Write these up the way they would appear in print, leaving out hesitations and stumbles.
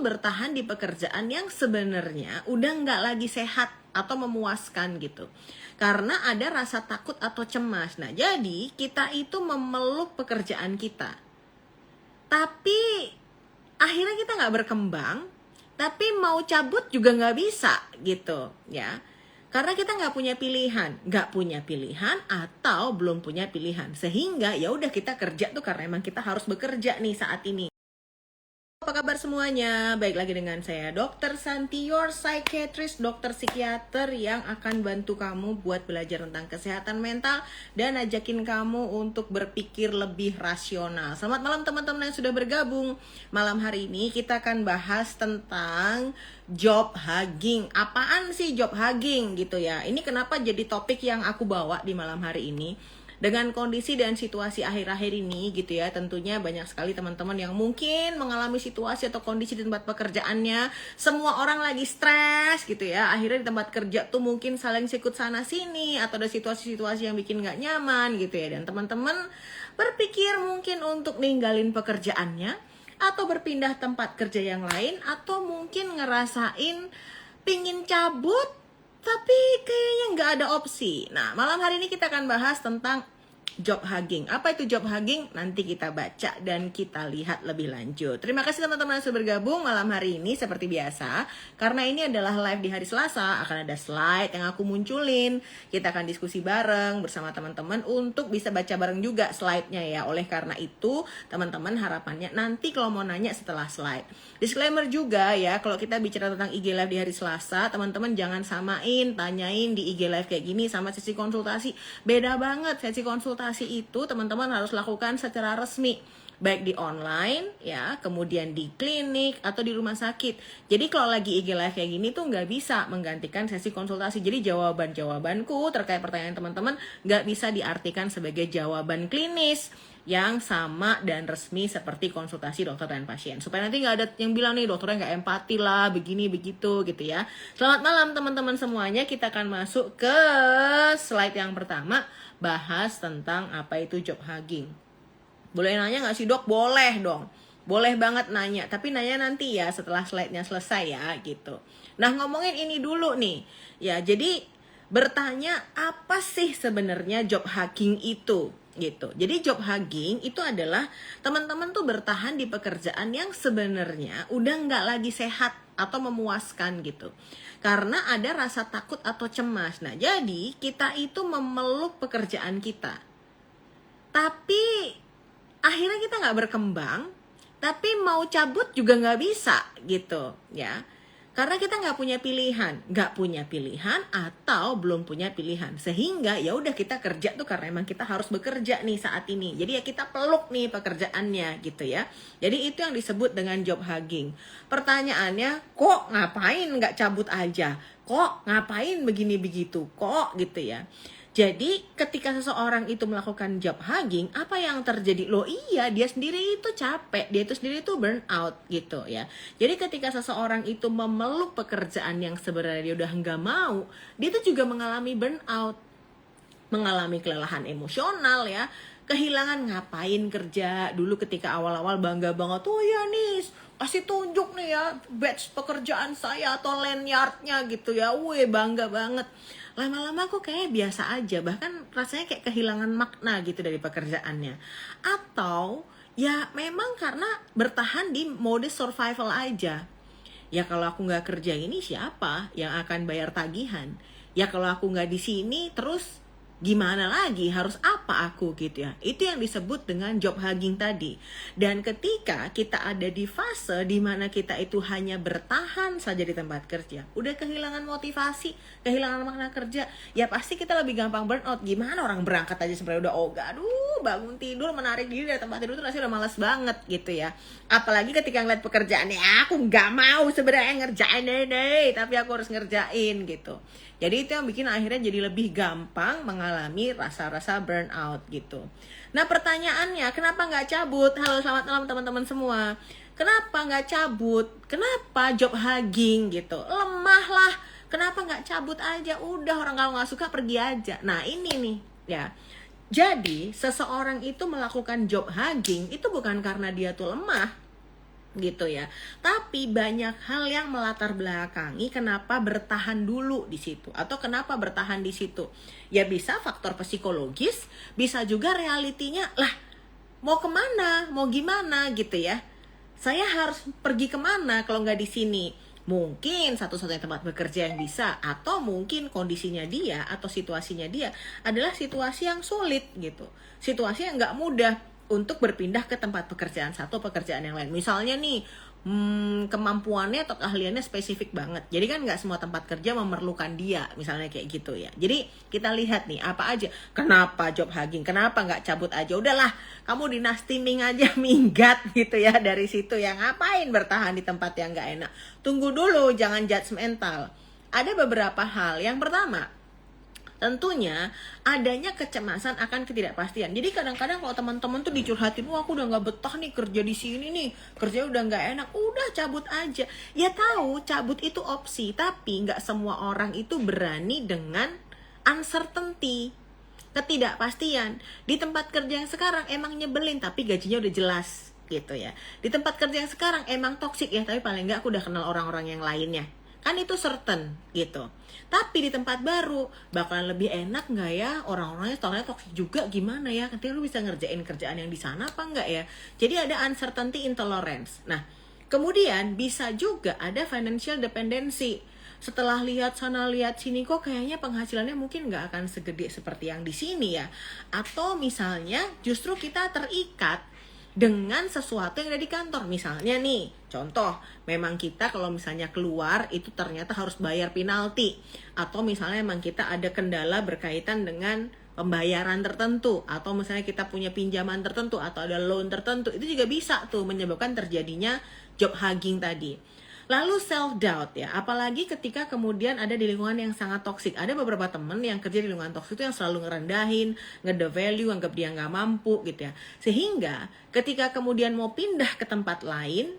bertahan di pekerjaan yang sebenarnya udah nggak lagi sehat atau memuaskan gitu. Karena ada rasa takut atau cemas. Nah, jadi kita itu memeluk pekerjaan kita. Tapi akhirnya kita nggak berkembang, tapi mau cabut juga nggak bisa gitu ya. Karena kita nggak punya pilihan atau belum punya pilihan. Sehingga ya udah kita kerja tuh karena emang kita harus bekerja nih saat ini. Apa kabar semuanya? Baik lagi dengan saya Dr. Santi, your psychiatrist, dokter psikiater yang akan bantu kamu buat belajar tentang kesehatan mental dan ajakin kamu untuk berpikir lebih rasional. Selamat malam teman-teman yang sudah bergabung. Malam hari ini kita akan bahas tentang job hugging. Apaan sih job hugging gitu ya? Ini kenapa jadi topik yang aku bawa di malam hari ini? Dengan kondisi dan situasi akhir-akhir ini gitu ya, tentunya banyak sekali teman-teman yang mungkin mengalami situasi atau kondisi di tempat pekerjaannya. Semua orang lagi stres gitu ya. Akhirnya di tempat kerja tuh mungkin saling sikut sana sini, atau ada situasi-situasi yang bikin gak nyaman gitu ya. Dan teman-teman berpikir mungkin untuk ninggalin pekerjaannya, atau berpindah tempat kerja yang lain, atau mungkin ngerasain pingin cabut tapi kayaknya nggak ada opsi. Nah, malam hari ini kita akan bahas tentang job hugging. Apa itu job hugging? Nanti kita baca dan kita lihat lebih lanjut. Terima kasih teman-teman yang sudah bergabung malam hari ini seperti biasa. Karena ini adalah live di hari Selasa, akan ada slide yang aku munculin. Kita akan diskusi bareng bersama teman-teman untuk bisa baca bareng juga slide-nya ya. Oleh karena itu, teman-teman harapannya nanti kalau mau nanya setelah slide. Disclaimer juga ya, kalau kita bicara tentang IG Live di hari Selasa, teman-teman jangan samain, tanyain di IG Live kayak gini sama sesi konsultasi. Beda banget. Sesi konsultasi itu teman-teman harus lakukan secara resmi, baik di online ya, kemudian di klinik atau di rumah sakit. Jadi kalau lagi IG Live kayak gini tuh nggak bisa menggantikan sesi konsultasi. Jadi jawabanku terkait pertanyaan teman-teman nggak bisa diartikan sebagai jawaban klinis yang sama dan resmi seperti konsultasi dokter dan pasien. Supaya nanti nggak ada yang bilang nih dokternya nggak empati lah, begini begitu gitu ya. Selamat malam teman-teman semuanya. Kita akan masuk ke slide yang pertama, bahas tentang apa itu job hugging. Boleh nanya nggak sih dok? Boleh dong. Boleh banget nanya. Tapi nanya nanti ya setelah slide-nya selesai ya gitu. Nah, ngomongin ini dulu nih. Ya, jadi bertanya apa sih sebenarnya job hugging itu? Gitu. Jadi job hugging itu adalah teman-teman tuh bertahan di pekerjaan yang sebenarnya udah nggak lagi sehat atau memuaskan gitu. Karena ada rasa takut atau cemas. Nah, jadi kita itu memeluk pekerjaan kita. Tapi akhirnya kita nggak berkembang, tapi mau cabut juga nggak bisa gitu ya. Karena kita nggak punya pilihan atau belum punya pilihan. Sehingga ya udah kita kerja tuh karena emang kita harus bekerja nih saat ini. Jadi ya kita peluk nih pekerjaannya gitu ya. Jadi itu yang disebut dengan job hugging. Pertanyaannya, kok ngapain nggak cabut aja? Kok ngapain begini begitu? Kok gitu ya. Jadi ketika seseorang itu melakukan job hugging, apa yang terjadi? Loh iya, dia sendiri itu capek, dia itu sendiri itu burn out gitu ya. Jadi ketika seseorang itu memeluk pekerjaan yang sebenarnya dia udah nggak mau, dia itu juga mengalami burn out, mengalami kelelahan emosional ya, kehilangan ngapain kerja. Dulu ketika awal-awal bangga banget, oh ya nih, kasih tunjuk nih ya badge pekerjaan saya atau lanyardnya gitu ya, wih bangga banget. Lama-lama kok kayak biasa aja, bahkan rasanya kayak kehilangan makna gitu dari pekerjaannya. Atau ya memang karena bertahan di mode survival aja. Ya kalau aku nggak kerja ini siapa yang akan bayar tagihan? Ya kalau aku nggak di sini terus gimana lagi, harus apa aku gitu ya. Itu yang disebut dengan job hugging tadi. Dan ketika kita ada di fase di mana kita itu hanya bertahan saja di tempat kerja, udah kehilangan motivasi, kehilangan makna kerja, ya pasti kita lebih gampang burn out. Gimana orang berangkat aja sebenarnya udah ogah, aduh bangun tidur, menarik diri dari tempat tidur tuh rasanya udah malas banget gitu ya. Apalagi ketika ngeliat pekerjaannya, aku nggak mau sebenarnya ngerjain deh, tapi aku harus ngerjain gitu. Jadi itu yang bikin akhirnya jadi lebih gampang mengalami rasa-rasa burnout gitu. Nah pertanyaannya, kenapa nggak cabut? Halo, selamat malam teman-teman semua. Kenapa nggak cabut? Kenapa job hugging gitu? Lemah lah. Kenapa nggak cabut aja? Udah, orang kalau nggak suka pergi aja. Nah ini nih ya. Jadi seseorang itu melakukan job hugging itu bukan karena dia tuh lemah, gitu ya. Tapi banyak hal yang melatar belakangi kenapa bertahan dulu di situ atau kenapa bertahan di situ. Ya bisa faktor psikologis, bisa juga realitinya lah mau kemana, mau gimana gitu ya. Saya harus pergi kemana kalau nggak di sini? Mungkin satu-satunya tempat bekerja yang bisa, atau mungkin kondisinya dia atau situasinya dia adalah situasi yang sulit gitu. Situasi yang nggak mudah untuk berpindah ke tempat pekerjaan satu pekerjaan yang lain. Misalnya nih, kemampuannya atau keahliannya spesifik banget. Jadi kan nggak semua tempat kerja memerlukan dia, misalnya kayak gitu ya. Jadi kita lihat nih apa aja. Kenapa job hugging? Kenapa nggak cabut aja? Udahlah, kamu dinas teaming aja minggat gitu ya dari situ. Yang ngapain bertahan di tempat yang nggak enak? Tunggu dulu, jangan judgmental. Ada beberapa hal. Yang pertama, tentunya adanya kecemasan akan ketidakpastian. Jadi kadang-kadang kalau teman-teman tuh dicurhatin, wah aku udah nggak betah nih kerja di sini nih, kerja udah nggak enak, udah cabut aja. Ya tahu cabut itu opsi, tapi nggak semua orang itu berani dengan uncertainty, ketidakpastian. Di tempat kerja yang sekarang emang nyebelin, tapi gajinya udah jelas gitu ya. Di tempat kerja yang sekarang emang toksik ya, tapi paling nggak aku udah kenal orang-orang yang lainnya. Kan itu certain gitu. Tapi di tempat baru bakalan lebih enak nggak ya, orang-orangnya soalnya toksik juga gimana ya, nanti lu bisa ngerjain kerjaan yang di sana apa nggak ya. Jadi ada uncertainty intolerance. Nah kemudian bisa juga ada financial dependency. Setelah lihat sana lihat sini kok kayaknya penghasilannya mungkin nggak akan segede seperti yang di sini ya. Atau misalnya justru kita terikat dengan sesuatu yang ada di kantor. Misalnya nih, contoh, memang kita kalau misalnya keluar itu ternyata harus bayar penalti. Atau misalnya memang kita ada kendala berkaitan dengan pembayaran tertentu. Atau misalnya kita punya pinjaman tertentu atau ada loan tertentu. Itu juga bisa tuh menyebabkan terjadinya job hugging tadi. Lalu self-doubt ya, apalagi ketika kemudian ada di lingkungan yang sangat toksik. Ada beberapa temen yang kerja di lingkungan toksik itu yang selalu ngerendahin, nge-devalue, anggap dia nggak mampu gitu ya. Sehingga ketika kemudian mau pindah ke tempat lain,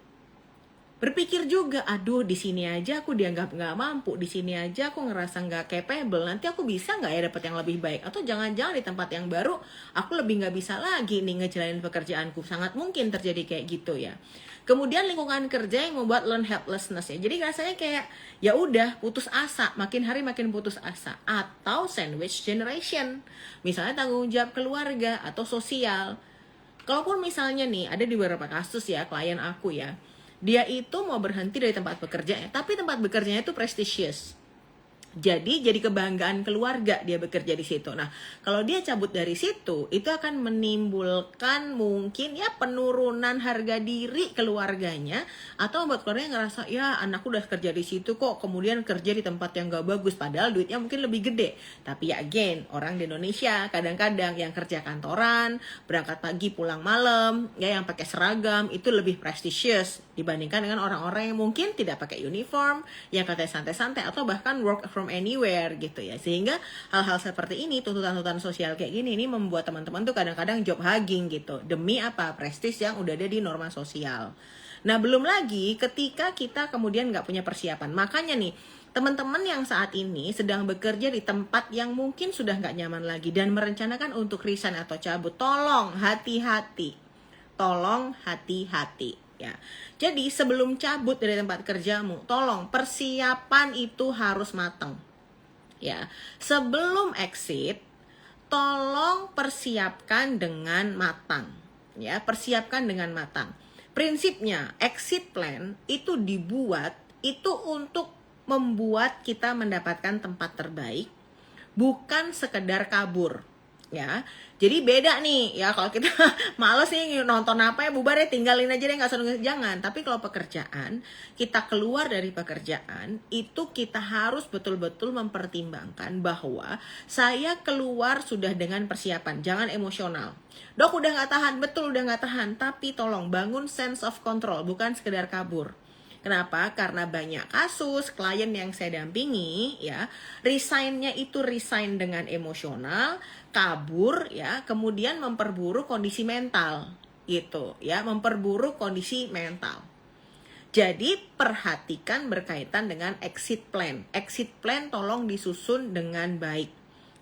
berpikir juga, aduh di sini aja aku dianggap nggak mampu, di sini aja aku ngerasa nggak capable, nanti aku bisa nggak ya dapat yang lebih baik? Atau jangan-jangan di tempat yang baru aku lebih nggak bisa lagi nih ngejalanin pekerjaanku. Sangat mungkin terjadi kayak gitu ya. Kemudian lingkungan kerja yang membuat learn helplessness ya. Jadi rasanya kayak ya udah putus asa, makin hari makin putus asa. Atau sandwich generation, misalnya tanggung jawab keluarga atau sosial. Kalaupun misalnya nih ada di beberapa kasus ya klien aku ya, dia itu mau berhenti dari tempat bekerjanya, tapi tempat bekerjanya itu prestisius. Jadi kebanggaan keluarga dia bekerja di situ. Nah, kalau dia cabut dari situ, itu akan menimbulkan mungkin ya penurunan harga diri keluarganya, atau membuat keluarganya ngerasa ya anakku udah kerja di situ kok, kemudian kerja di tempat yang gak bagus, padahal duitnya mungkin lebih gede. Tapi ya again, orang di Indonesia kadang-kadang yang kerja kantoran, berangkat pagi pulang malam, ya yang pakai seragam itu lebih prestisius dibandingkan dengan orang-orang yang mungkin tidak pakai uniform, yang katanya santai-santai atau bahkan work from anywhere gitu ya. Sehingga hal-hal seperti ini, tuntutan-tuntutan sosial kayak gini ini membuat teman-teman tuh kadang-kadang job hugging gitu. Demi apa? Prestis yang udah ada di norma sosial. Nah belum lagi ketika kita kemudian nggak punya persiapan. Makanya nih teman-teman yang saat ini sedang bekerja di tempat yang mungkin sudah nggak nyaman lagi dan merencanakan untuk resign atau cabut, tolong hati-hati. Tolong hati-hati ya. Jadi sebelum cabut dari tempat kerjamu, tolong persiapan itu harus matang. Ya. Sebelum exit, tolong persiapkan dengan matang. Ya, persiapkan dengan matang. Prinsipnya, exit plan itu dibuat itu untuk membuat kita mendapatkan tempat terbaik, bukan sekedar kabur. Ya, jadi beda nih ya, kalau kita males nih nonton apa ya, bubar ya, tinggalin aja deh, nggak usah, jangan. Tapi kalau pekerjaan, kita keluar dari pekerjaan itu kita harus betul-betul mempertimbangkan bahwa saya keluar sudah dengan persiapan, jangan emosional. Dok udah nggak tahan, betul udah nggak tahan, tapi tolong bangun sense of control, bukan sekedar kabur. Kenapa? Karena banyak kasus klien yang saya dampingi ya, resign-nya itu resign dengan emosional, kabur ya, kemudian memperburuk kondisi mental gitu ya, memperburuk kondisi mental. Jadi perhatikan berkaitan dengan exit plan. Exit plan tolong disusun dengan baik.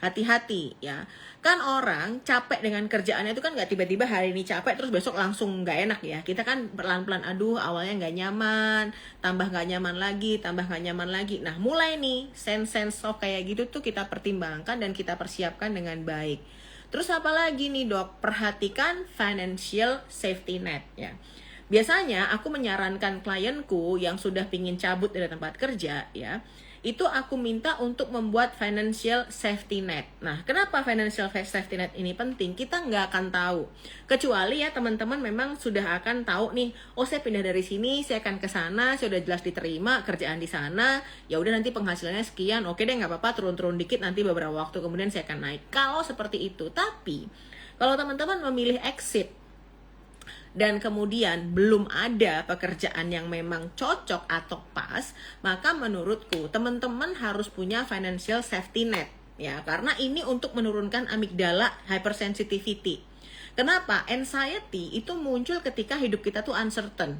hati-hati ya. Kan orang capek dengan kerjaannya itu kan nggak tiba-tiba hari ini capek terus besok langsung nggak enak ya. Kita kan pelan-pelan, aduh awalnya nggak nyaman, tambah nggak nyaman lagi, tambah nggak nyaman lagi. Nah mulai nih sense of kayak gitu tuh kita pertimbangkan dan kita persiapkan dengan baik. Terus apa lagi nih dok? Perhatikan financial safety net ya. Biasanya aku menyarankan klienku yang sudah pingin cabut dari tempat kerja ya, itu aku minta untuk membuat financial safety net. Nah, kenapa financial safety net ini penting? Kita nggak akan tahu. Kecuali ya teman-teman memang sudah akan tahu nih, oh saya pindah dari sini, saya akan ke sana, saya udah jelas diterima kerjaan di sana, ya udah nanti penghasilannya sekian, oke deh nggak apa-apa, turun-turun dikit nanti beberapa waktu kemudian saya akan naik. Kalau seperti itu, tapi kalau teman-teman memilih exit dan kemudian belum ada pekerjaan yang memang cocok atau pas, maka menurutku teman-teman harus punya financial safety net ya, karena ini untuk menurunkan amigdala hypersensitivity. Kenapa? Anxiety itu muncul ketika hidup kita tuh uncertain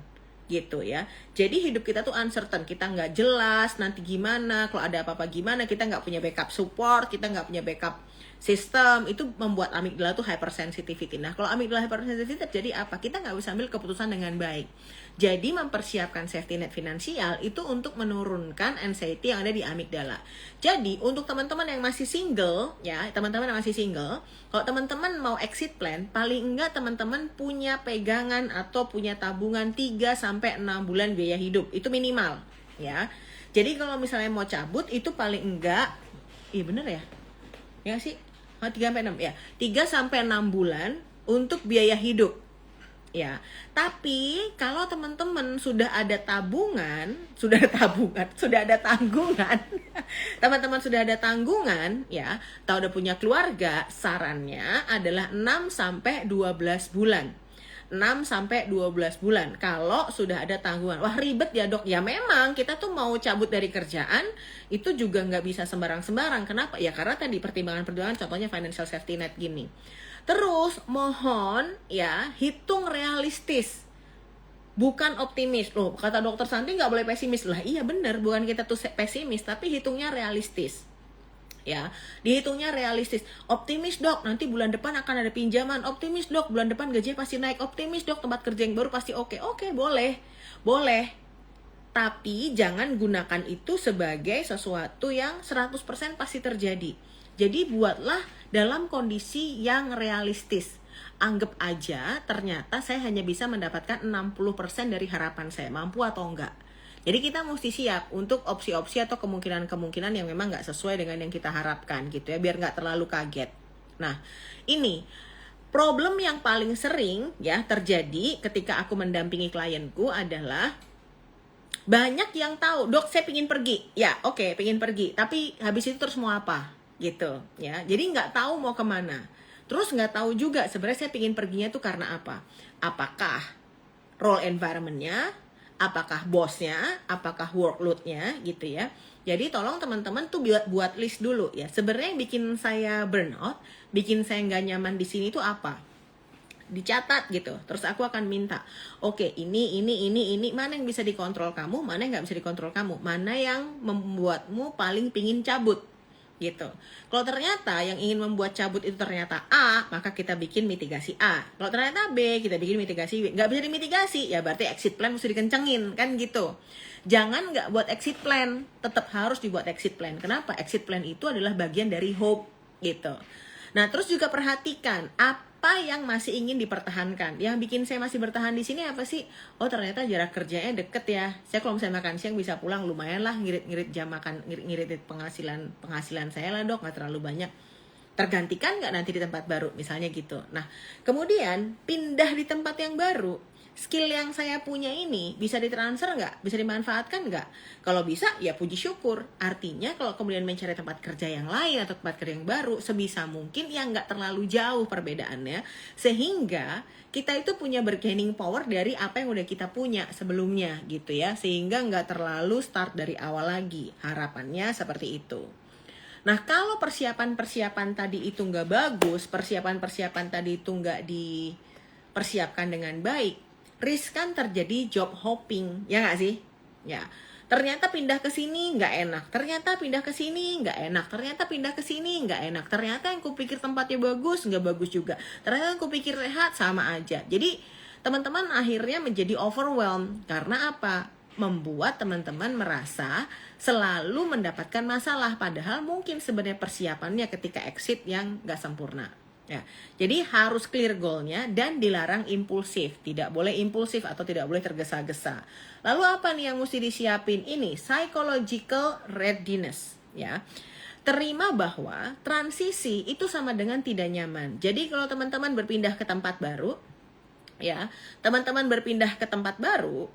gitu ya. Jadi hidup kita tuh uncertain, kita nggak jelas nanti gimana, kalau ada apa-apa gimana, kita nggak punya backup support, kita nggak punya backup sistem, itu membuat amigdala tuh hypersensitivity. Nah kalau amigdala hypersensitivity jadi apa? Kita nggak bisa ambil keputusan dengan baik. Jadi mempersiapkan safety net finansial itu untuk menurunkan anxiety yang ada di amigdala. Jadi untuk teman-teman yang masih single ya, teman-teman yang masih single, kalau teman-teman mau exit plan, paling enggak teman-teman punya pegangan atau punya tabungan 3-6 bulan biaya hidup, itu minimal ya. Jadi kalau misalnya mau cabut itu paling enggak, iya bener ya? Ya sih? 3-6 ya. 3-6 bulan untuk biaya hidup. Ya. Tapi kalau teman-teman sudah ada tabungan, teman-teman sudah ada tanggungan ya, atau udah punya keluarga, sarannya adalah 6-12 bulan. 6-12 bulan kalau sudah ada tanggungan. Wah ribet ya dok. Ya memang kita tuh mau cabut dari kerjaan itu juga nggak bisa sembarang-sembarang. Kenapa? Ya karena tadi pertimbangan-pertimbangan, contohnya financial safety net gini. Terus mohon ya hitung realistis, bukan optimis. Loh kata dokter Santi nggak boleh pesimis. Lah iya bener, bukan kita tuh pesimis, tapi hitungnya realistis. Ya, dihitungnya realistis. Optimis dok, nanti bulan depan akan ada pinjaman. Optimis dok, bulan depan gaji pasti naik. Optimis dok, tempat kerja yang baru pasti oke. Oke, boleh. Tapi jangan gunakan itu sebagai sesuatu yang 100% pasti terjadi. Jadi buatlah dalam kondisi yang realistis. Anggap aja ternyata saya hanya bisa mendapatkan 60% dari harapan saya. Mampu atau enggak? Jadi kita mesti siap untuk opsi-opsi atau kemungkinan-kemungkinan yang memang nggak sesuai dengan yang kita harapkan gitu ya, biar nggak terlalu kaget. Nah, ini problem yang paling sering ya terjadi ketika aku mendampingi klienku adalah banyak yang tahu, dok saya pingin pergi, ya oke, pingin pergi, tapi habis itu terus mau apa gitu ya. Jadi nggak tahu mau kemana, terus nggak tahu juga sebenarnya saya pingin perginya tuh karena apa. Apakah role environment-nya, apakah bosnya, apakah workload-nya gitu ya. Jadi tolong teman-teman tuh buat list dulu ya. Sebenarnya yang bikin saya burnout, bikin saya nggak nyaman di sini tuh apa? Dicatat gitu. Terus aku akan minta, oke, ini, mana yang bisa dikontrol kamu, mana yang nggak bisa dikontrol kamu, mana yang membuatmu paling pingin cabut gitu. Kalau ternyata yang ingin membuat cabut itu ternyata A, maka kita bikin mitigasi A. Kalau ternyata B, kita bikin mitigasi B. Nggak bisa dimitigasi, ya berarti exit plan mesti dikencengin, kan gitu. Jangan nggak buat exit plan, tetap harus dibuat exit plan. Kenapa? Exit plan itu adalah bagian dari hope gitu. Nah, terus juga perhatikan apa yang masih ingin dipertahankan. Yang bikin saya masih bertahan di sini apa sih? Oh, ternyata jarak kerjanya deket ya. Saya kalau misalnya makan siang bisa pulang, lumayan lah ngirit-ngirit jam makan, ngirit-ngirit penghasilan saya lah dok, nggak terlalu banyak. Tergantikan nggak nanti di tempat baru, misalnya gitu. Nah, kemudian pindah di tempat yang baru, skill yang saya punya ini bisa ditransfer nggak? Bisa dimanfaatkan nggak? Kalau bisa, ya puji syukur. Artinya kalau kemudian mencari tempat kerja yang lain atau tempat kerja yang baru, sebisa mungkin yang nggak terlalu jauh perbedaannya, sehingga kita itu punya bargaining power dari apa yang udah kita punya sebelumnya gitu ya, sehingga nggak terlalu start dari awal lagi. Harapannya seperti itu. Nah, kalau persiapan-persiapan tadi itu nggak bagus, persiapan-persiapan tadi itu nggak dipersiapkan dengan baik, riskan terjadi job hopping, ya nggak sih? Ya, Ternyata pindah ke sini nggak enak, ternyata pindah ke sini nggak enak, ternyata pindah ke sini nggak enak, ternyata yang kupikir tempatnya bagus nggak bagus juga, ternyata yang kupikir sehat sama aja. Jadi teman-teman akhirnya menjadi overwhelmed. Karena apa? Membuat teman-teman merasa selalu mendapatkan masalah, padahal mungkin sebenarnya persiapannya ketika exit yang nggak sempurna. Ya, jadi harus clear goalnya dan dilarang impulsif. Tidak boleh impulsif atau tidak boleh tergesa-gesa. Lalu apa nih yang mesti disiapin? Ini psychological readiness, ya. Terima bahwa transisi itu sama dengan tidak nyaman. Jadi kalau teman-teman berpindah ke tempat baru, ya, teman-teman berpindah ke tempat baru,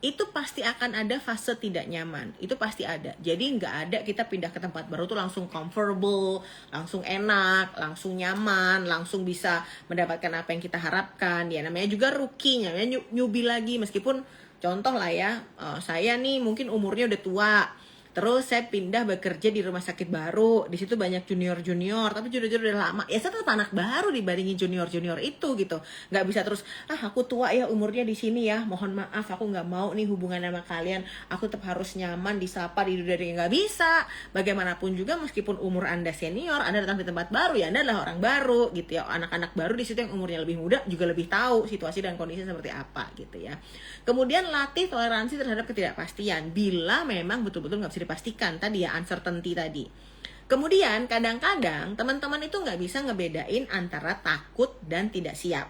itu pasti akan ada fase tidak nyaman, itu pasti ada. Jadi nggak ada kita pindah ke tempat baru tuh langsung comfortable, langsung enak, langsung nyaman, langsung bisa mendapatkan apa yang kita harapkan. Ya namanya juga rookie, namanya newbie lagi. Meskipun contoh lah ya, saya nih mungkin umurnya udah tua, terus saya pindah bekerja di rumah sakit baru, di situ banyak junior, tapi junior udah lama. Ya saya tetap anak baru dibandingin junior itu gitu. Nggak bisa terus, aku tua ya umurnya di sini ya, mohon maaf aku nggak mau nih hubungan sama kalian. Aku tetap harus nyaman, disapa, dari nggak bisa. Bagaimanapun juga meskipun umur Anda senior, Anda datang di tempat baru ya Anda adalah orang baru gitu ya. Anak-anak baru di situ yang umurnya lebih muda juga lebih tahu situasi dan kondisi seperti apa gitu ya. Kemudian latih toleransi terhadap ketidakpastian bila memang betul-betul nggak bisa dipastikan tadi ya, uncertainty tadi. Kemudian kadang-kadang teman-teman itu nggak bisa ngebedain antara takut dan tidak siap.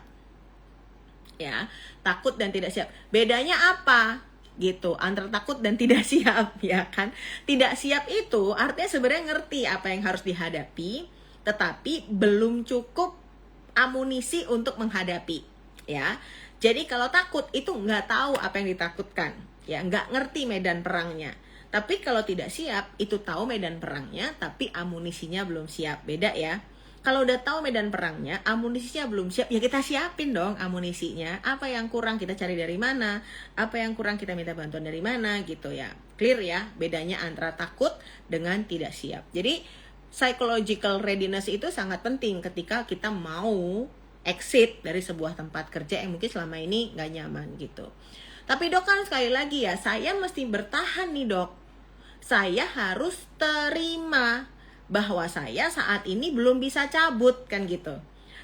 Ya, takut dan tidak siap. Bedanya apa? Gitu, antara takut dan tidak siap, ya kan? Tidak siap itu artinya sebenarnya ngerti apa yang harus dihadapi, tetapi belum cukup amunisi untuk menghadapi, ya. Jadi kalau takut itu nggak tahu apa yang ditakutkan, ya, nggak ngerti medan perangnya. Tapi kalau tidak siap, itu tahu medan perangnya, tapi amunisinya belum siap. Beda ya. Kalau udah tahu medan perangnya, amunisinya belum siap, ya kita siapin dong amunisinya. Apa yang kurang kita cari dari mana, apa yang kurang kita minta bantuan dari mana gitu ya. Clear ya, bedanya antara takut dengan tidak siap. Jadi psychological readiness itu sangat penting ketika kita mau exit dari sebuah tempat kerja yang mungkin selama ini nggak nyaman gitu. Tapi dok kan sekali lagi ya, saya mesti bertahan nih dok. Saya harus terima bahwa saya saat ini belum bisa cabut kan gitu.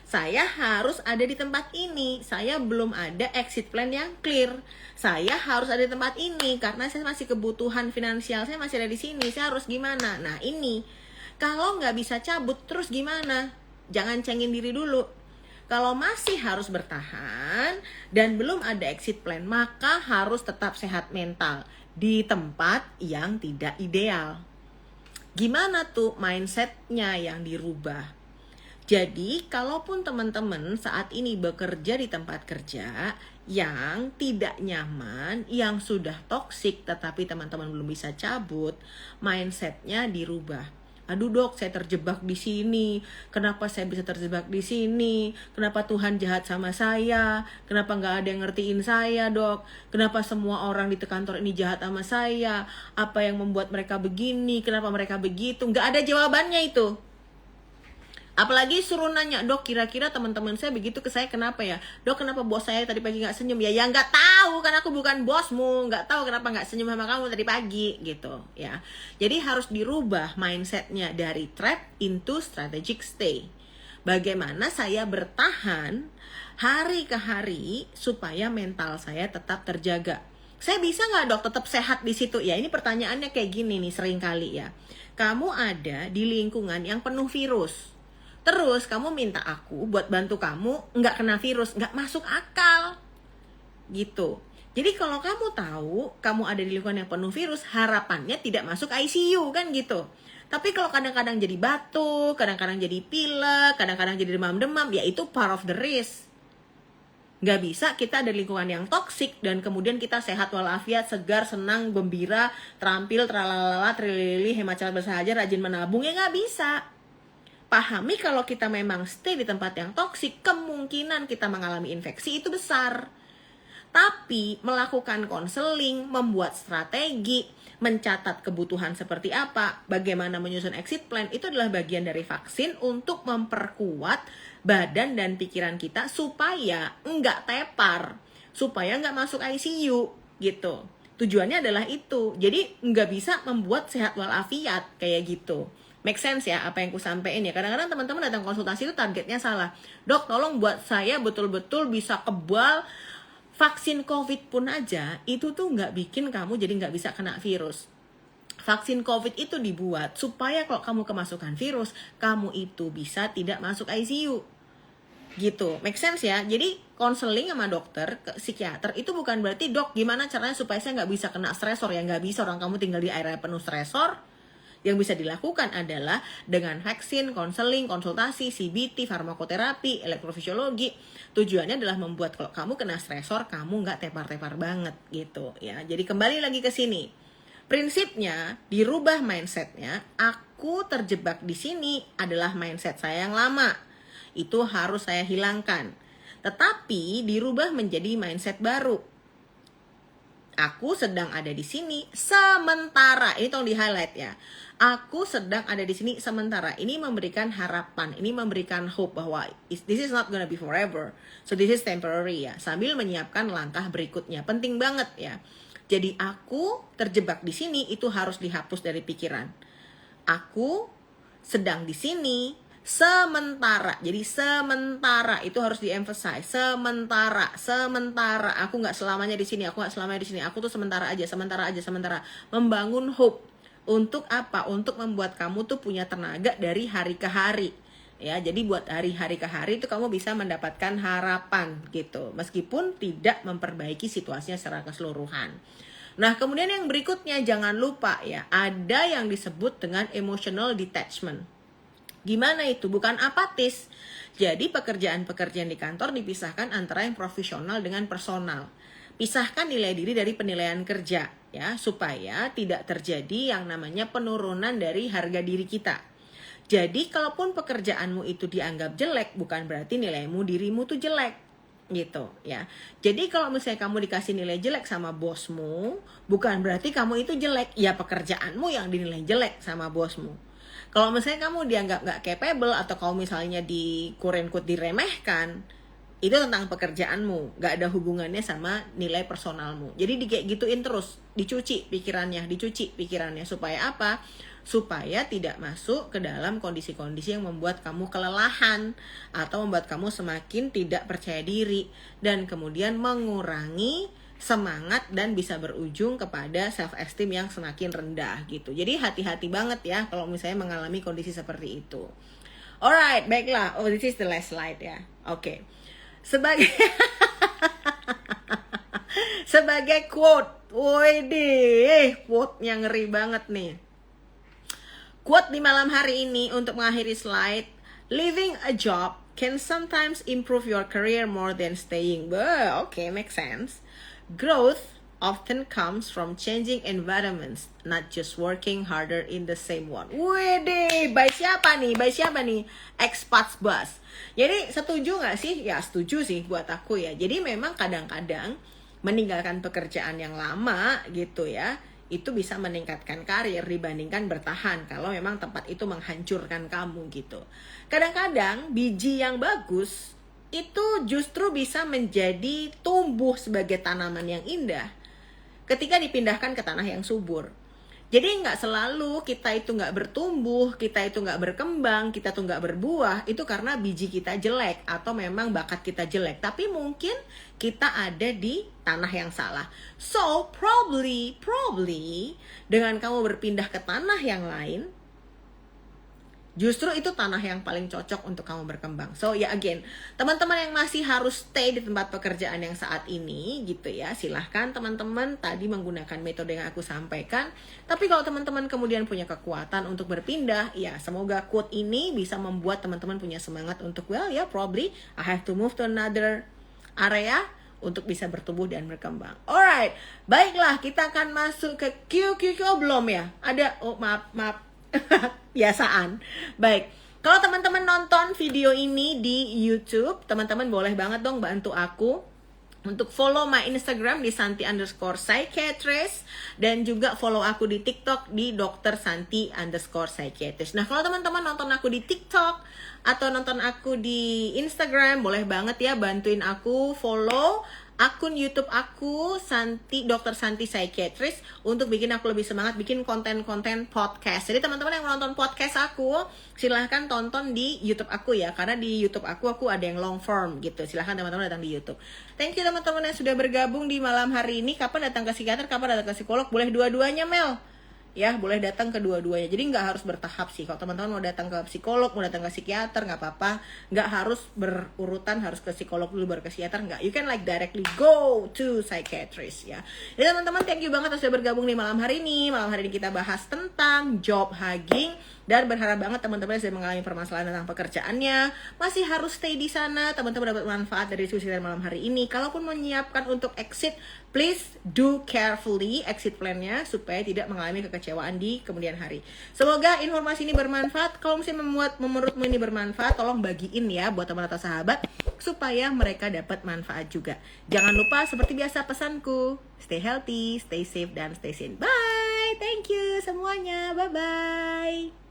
Saya harus ada di tempat ini, saya belum ada exit plan yang clear. Saya harus ada di tempat ini karena saya masih kebutuhan finansial, saya masih ada di sini, saya harus gimana? Nah ini, kalau nggak bisa cabut terus gimana? Jangan cengin diri dulu. Kalau masih harus bertahan dan belum ada exit plan, maka harus tetap sehat mental di tempat yang tidak ideal. Gimana tuh mindsetnya yang dirubah? Jadi, kalaupun teman-teman saat ini bekerja di tempat kerja yang tidak nyaman, yang sudah toksik, tetapi teman-teman belum bisa cabut, mindsetnya dirubah. Aduh dok, saya terjebak di sini. Kenapa saya bisa terjebak di sini? Kenapa Tuhan jahat sama saya? Kenapa nggak ada yang ngertiin saya dok? Kenapa semua orang di kantor ini jahat sama saya? Apa yang membuat mereka begini? Kenapa mereka begitu? Nggak ada jawabannya itu. Apalagi suruh nanya, dok kira-kira teman-teman saya begitu ke saya kenapa ya? Dok kenapa bos saya tadi pagi gak senyum? Ya nggak tahu, kan aku bukan bosmu. Nggak tahu kenapa nggak senyum sama kamu tadi pagi gitu ya. Jadi harus dirubah mindsetnya dari trap into strategic stay. Bagaimana saya bertahan hari ke hari supaya mental saya tetap terjaga. Saya bisa nggak dok tetap sehat di situ? Ya ini pertanyaannya kayak gini nih sering kali ya. Kamu ada di lingkungan yang penuh virus. Terus kamu minta aku buat bantu kamu nggak kena virus, nggak masuk akal gitu. Jadi kalau kamu tahu kamu ada di lingkungan yang penuh virus, harapannya tidak masuk ICU kan gitu. Tapi kalau kadang-kadang jadi batuk, kadang-kadang jadi pilek, kadang-kadang jadi demam-demam, ya itu part of the risk. Nggak bisa kita ada lingkungan yang toksik dan kemudian kita sehat walafiat, segar, senang, gembira, terampil, tralalala, trilili, hemat cepat bersahaja, rajin menabung, ya nggak bisa. Pahami kalau kita memang stay di tempat yang toksik, kemungkinan kita mengalami infeksi itu besar. Tapi melakukan konseling, membuat strategi, mencatat kebutuhan seperti apa, bagaimana menyusun exit plan, itu adalah bagian dari vaksin untuk memperkuat badan dan pikiran kita supaya nggak tepar, supaya nggak masuk ICU gitu. Tujuannya adalah itu. Jadi nggak bisa membuat sehat walafiat kayak gitu. Make sense ya apa yang ku sampein ya. Kadang-kadang teman-teman datang konsultasi itu targetnya salah. Dok, tolong buat saya betul-betul bisa kebal. Vaksin COVID pun aja itu tuh nggak bikin kamu jadi nggak bisa kena virus. Vaksin COVID itu dibuat supaya kalau kamu kemasukan virus, kamu itu bisa tidak masuk ICU. Gitu, make sense ya. Jadi konseling sama dokter, ke psikiater itu bukan berarti dok gimana caranya supaya saya nggak bisa kena stresor. Ya nggak bisa, orang kamu tinggal di area penuh stresor. Yang bisa dilakukan adalah dengan vaksin, konseling, konsultasi, CBT, farmakoterapi, elektrofisiologi. Tujuannya adalah membuat kalau kamu kena stresor, kamu nggak tepar-tepar banget gitu ya. Jadi kembali lagi ke sini. Prinsipnya dirubah mindsetnya. Aku terjebak di sini adalah mindset saya yang lama. Itu harus saya hilangkan. Tetapi dirubah menjadi mindset baru. Aku sedang ada di sini sementara. Ini tolong di-highlight ya. Aku sedang ada di sini sementara. Ini memberikan harapan, ini memberikan hope bahwa this is not gonna be forever. So this is temporary ya. Sambil menyiapkan langkah berikutnya. Penting banget ya. Jadi aku terjebak di sini itu harus dihapus dari pikiran. Aku sedang di sini sementara. Jadi sementara itu harus di-emphasize. Sementara. Aku nggak selamanya di sini. Aku tuh sementara aja. Membangun hope. Untuk apa? Untuk membuat kamu tuh punya tenaga dari hari ke hari. Ya, jadi buat hari ke hari itu kamu bisa mendapatkan harapan gitu. Meskipun tidak memperbaiki situasinya secara keseluruhan. Nah, kemudian yang berikutnya jangan lupa ya, ada yang disebut dengan emotional detachment. Gimana itu? Bukan apatis. Jadi pekerjaan-pekerjaan di kantor dipisahkan antara yang profesional dengan personal. Pisahkan nilai diri dari penilaian kerja ya, supaya tidak terjadi yang namanya penurunan dari harga diri kita. Jadi kalaupun pekerjaanmu itu dianggap jelek, bukan berarti dirimu tuh jelek gitu ya. Jadi kalau misalnya kamu dikasih nilai jelek sama bosmu, bukan berarti kamu itu jelek. Ya pekerjaanmu yang dinilai jelek sama bosmu. Kalau misalnya kamu dianggap gak capable atau kamu misalnya diremehkan, itu tentang pekerjaanmu, gak ada hubungannya sama nilai personalmu. Jadi kayak gituin terus, dicuci pikirannya. Supaya apa? Supaya tidak masuk ke dalam kondisi-kondisi yang membuat kamu kelelahan atau membuat kamu semakin tidak percaya diri dan kemudian mengurangi semangat dan bisa berujung kepada self esteem yang semakin rendah gitu. Jadi hati-hati banget ya kalau misalnya mengalami kondisi seperti itu. Alright, baiklah. Oh, this is the last slide ya. Oke. Sebagai quote. Wih, quote yang ngeri banget nih. Quote di malam hari ini untuk mengakhiri slide. Leaving a job can sometimes improve your career more than staying. Okay, makes sense. Growth often comes from changing environments, not just working harder in the same one. Wede, by siapa nih? Expats Bus. Jadi setuju nggak sih? Ya setuju sih buat aku ya. Jadi memang kadang-kadang meninggalkan pekerjaan yang lama gitu ya, itu bisa meningkatkan karir dibandingkan bertahan kalau memang tempat itu menghancurkan kamu gitu. Kadang-kadang biji yang bagus itu justru bisa menjadi tumbuh sebagai tanaman yang indah ketika dipindahkan ke tanah yang subur. Jadi nggak selalu kita itu nggak bertumbuh, kita itu nggak berkembang, kita tuh nggak berbuah, itu karena biji kita jelek atau memang bakat kita jelek. Tapi mungkin kita ada di tanah yang salah. So probably dengan kamu berpindah ke tanah yang lain, justru itu tanah yang paling cocok untuk kamu berkembang. So ya again, teman-teman yang masih harus stay di tempat pekerjaan yang saat ini gitu ya, silahkan teman-teman tadi menggunakan metode yang aku sampaikan. Tapi kalau teman-teman kemudian punya kekuatan untuk berpindah, ya semoga quote ini bisa membuat teman-teman punya semangat untuk probably I have to move to another area untuk bisa bertumbuh dan berkembang. Alright, baiklah kita akan masuk ke Q belum ya? Ada, maaf. Biasaan. Baik, kalau teman-teman nonton video ini di YouTube, teman-teman boleh banget dong bantu aku untuk follow my Instagram di Santi_psychiatrist dan juga follow aku di TikTok di Dr. Santi_psychiatrist. Nah, kalau teman-teman nonton aku di TikTok atau nonton aku di Instagram, boleh banget ya bantuin aku follow akun YouTube aku Dr. Santi Psychiatrist untuk bikin aku lebih semangat bikin konten-konten podcast. Jadi teman-teman yang nonton podcast aku, silahkan tonton di YouTube aku ya, karena di YouTube aku ada yang long form gitu. Silahkan teman-teman datang di YouTube. Thank you teman-teman yang sudah bergabung di malam hari ini. Kapan datang ke psikiater, kapan datang ke psikolog? Boleh dua-duanya, Mel. Ya, boleh datang ke dua-duanya. Jadi nggak harus bertahap sih. Kalau teman-teman mau datang ke psikolog, mau datang ke psikiater, nggak apa-apa. Nggak harus berurutan, harus ke psikolog dulu baru ke psikiater, nggak. You can like directly go to psychiatrist ya. Jadi teman-teman, thank you banget sudah bergabung di malam hari ini. Malam hari ini kita bahas tentang job hugging. Dan berharap banget teman-teman yang sedang mengalami permasalahan tentang pekerjaannya masih harus stay di sana. Teman-teman dapat manfaat dari diskusi kita malam hari ini. Kalaupun menyiapkan untuk exit, please do carefully exit plan-nya supaya tidak mengalami kekecewaan di kemudian hari. Semoga informasi ini bermanfaat. Kalau misalnya menurutmu ini bermanfaat, tolong bagiin ya buat teman atau sahabat supaya mereka dapat manfaat juga. Jangan lupa seperti biasa pesanku, stay healthy, stay safe, dan stay sane. Bye. Thank you semuanya. Bye-bye.